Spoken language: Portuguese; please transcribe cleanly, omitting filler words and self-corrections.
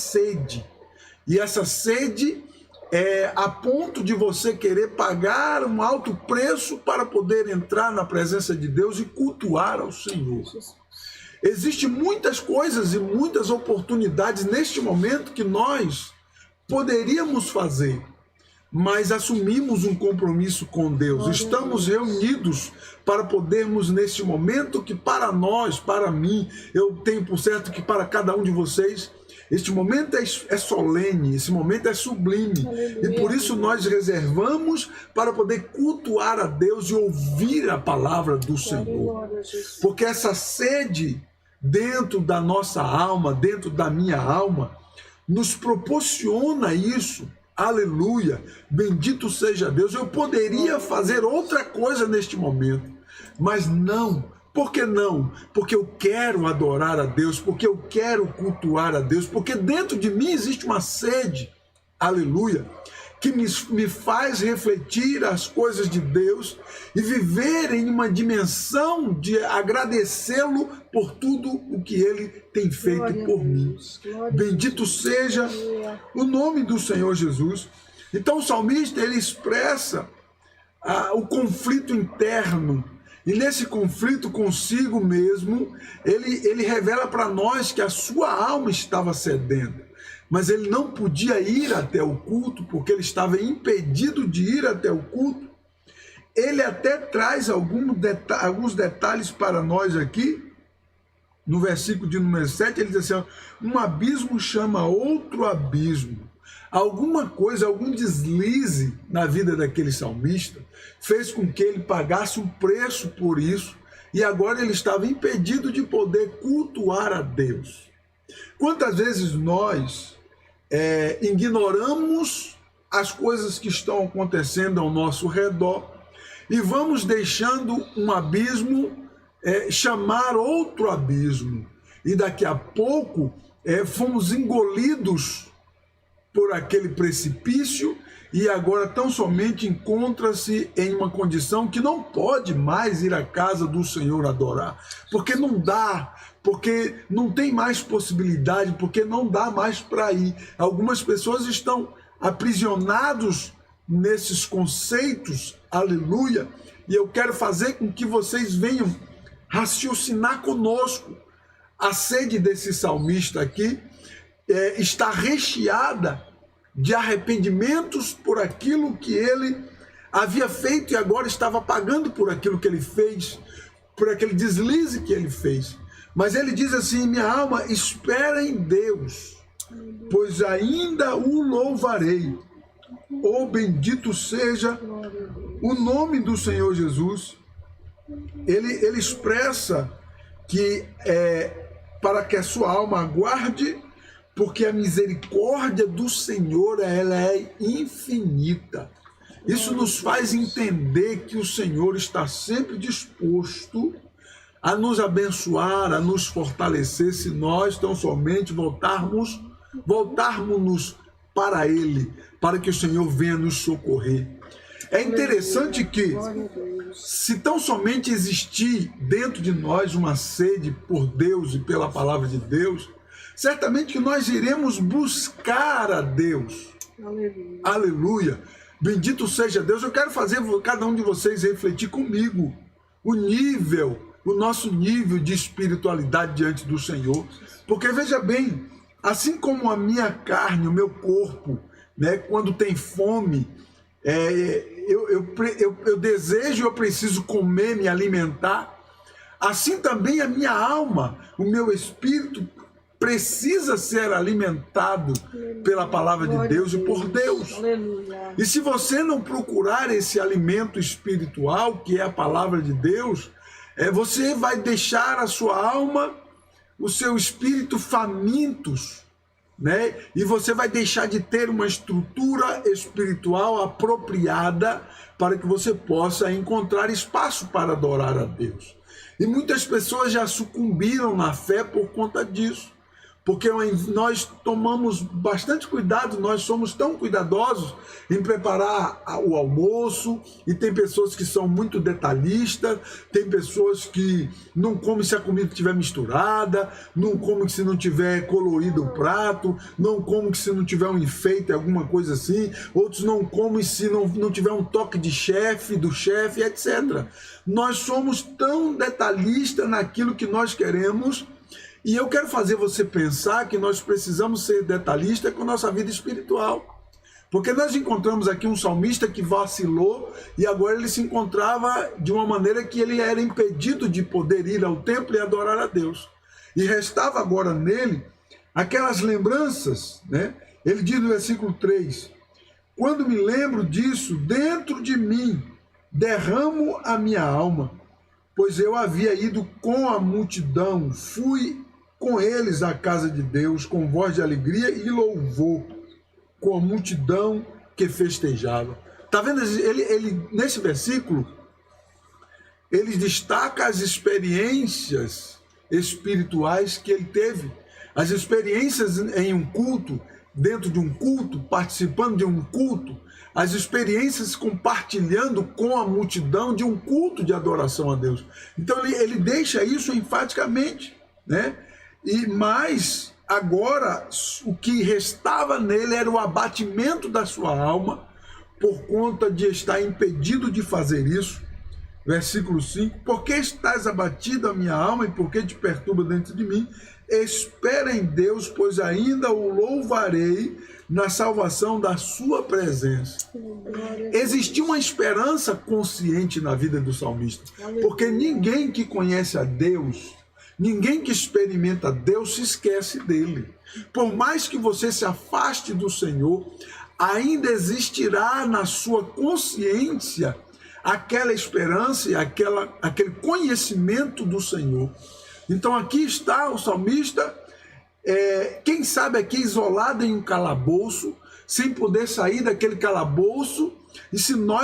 sede. E essa sede é a ponto de você querer pagar um alto preço para poder entrar na presença de Deus e cultuar ao Senhor. Existem muitas coisas e muitas oportunidades neste momento que nós poderíamos fazer, mas assumimos um compromisso com Deus. Estamos reunidos para podermos, neste momento, que para nós, para mim, eu tenho por certo que para cada um de vocês, este momento é solene, esse momento é sublime. Aleluia. E por isso nós reservamos para poder cultuar a Deus e ouvir a palavra do Senhor. Porque essa sede dentro da nossa alma, dentro da minha alma, nos proporciona isso. Aleluia, bendito seja Deus. Eu poderia fazer outra coisa neste momento, mas não. Por que não? Porque eu quero adorar a Deus, porque eu quero cultuar a Deus, porque dentro de mim existe uma sede, aleluia, que me faz refletir as coisas de Deus e viver em uma dimensão de agradecê-lo por tudo o que Ele tem feito por mim. Bendito seja o nome do Senhor Jesus. Então o salmista, ele expressa o conflito interno, e nesse conflito consigo mesmo, ele revela para nós que a sua alma estava sedenta, mas ele não podia ir até o culto, porque ele estava impedido de ir até o culto. Ele até traz alguns detalhes para nós aqui, no versículo de número 7, ele diz assim, um abismo chama outro abismo. Alguma coisa, algum deslize na vida daquele salmista fez com que ele pagasse um preço por isso e agora ele estava impedido de poder cultuar a Deus. Quantas vezes nós ignoramos as coisas que estão acontecendo ao nosso redor e vamos deixando um abismo chamar outro abismo e daqui a pouco fomos engolidos por aquele precipício e agora tão somente encontra-se em uma condição que não pode mais ir à casa do Senhor adorar, porque não dá, porque não tem mais possibilidade, porque não dá mais para ir. Algumas pessoas estão aprisionados nesses conceitos, aleluia, e eu quero fazer com que vocês venham raciocinar conosco. A sede desse salmista aqui está recheada de arrependimentos por aquilo que ele havia feito e agora estava pagando por aquilo que ele fez, por aquele deslize que ele fez. Mas ele diz assim, minha alma espera em Deus, pois ainda o louvarei. Oh, bendito seja o nome do Senhor Jesus. Ele expressa que para que a sua alma aguarde, porque a misericórdia do Senhor, ela é infinita. Isso nos faz entender que o Senhor está sempre disposto a nos abençoar, a nos fortalecer, se nós tão somente voltarmos para Ele, para que o Senhor venha nos socorrer. É interessante que, se tão somente existir dentro de nós uma sede por Deus e pela palavra de Deus, certamente que nós iremos buscar a Deus. Aleluia. Aleluia. Bendito seja Deus. Eu quero fazer cada um de vocês refletir comigo o nosso nível de espiritualidade diante do Senhor. Porque veja bem, assim como a minha carne, o meu corpo, né, quando tem fome, eu desejo, eu preciso comer, me alimentar, assim também a minha alma, o meu espírito precisa ser alimentado pela palavra de Deus e por Deus. Aleluia. E se você não procurar esse alimento espiritual, que é a palavra de Deus, você vai deixar a sua alma, o seu espírito famintos, né? E você vai deixar de ter uma estrutura espiritual apropriada para que você possa encontrar espaço para adorar a Deus. E muitas pessoas já sucumbiram na fé por conta disso, porque nós tomamos bastante cuidado, nós somos tão cuidadosos em preparar o almoço, e tem pessoas que são muito detalhistas, tem pessoas que não comem se a comida estiver misturada, não comem se não tiver colorido o prato, não comem se não tiver um enfeite, alguma coisa assim, outros não comem se não tiver um toque de chefe, do chefe, etc. Nós somos tão detalhistas naquilo que nós queremos. E eu quero fazer você pensar que nós precisamos ser detalhistas com nossa vida espiritual. Porque nós encontramos aqui um salmista que vacilou e agora ele se encontrava de uma maneira que ele era impedido de poder ir ao templo e adorar a Deus. E restava agora nele aquelas lembranças, né? Ele diz no versículo 3, quando me lembro disso, dentro de mim derramo a minha alma, pois eu havia ido com a multidão, fui com eles à casa de Deus, com voz de alegria e louvor, com a multidão que festejava. Está vendo? Ele, nesse versículo, ele destaca as experiências espirituais que ele teve, as experiências em um culto, dentro de um culto, participando de um culto, as experiências compartilhando com a multidão de um culto de adoração a Deus. Então ele deixa isso enfaticamente, né? Mas agora o que restava nele era o abatimento da sua alma por conta de estar impedido de fazer isso. Versículo 5, por que estás abatido a minha alma e por que te perturba dentro de mim? Espera em Deus, pois ainda o louvarei na salvação da sua presença. Existia uma esperança consciente na vida do salmista, porque ninguém que conhece a Deus, ninguém que experimenta Deus se esquece dele. Por mais que você se afaste do Senhor, ainda existirá na sua consciência aquela esperança e aquele conhecimento do Senhor. Então aqui está o salmista, quem sabe aqui isolado em um calabouço, sem poder sair daquele calabouço, e se nós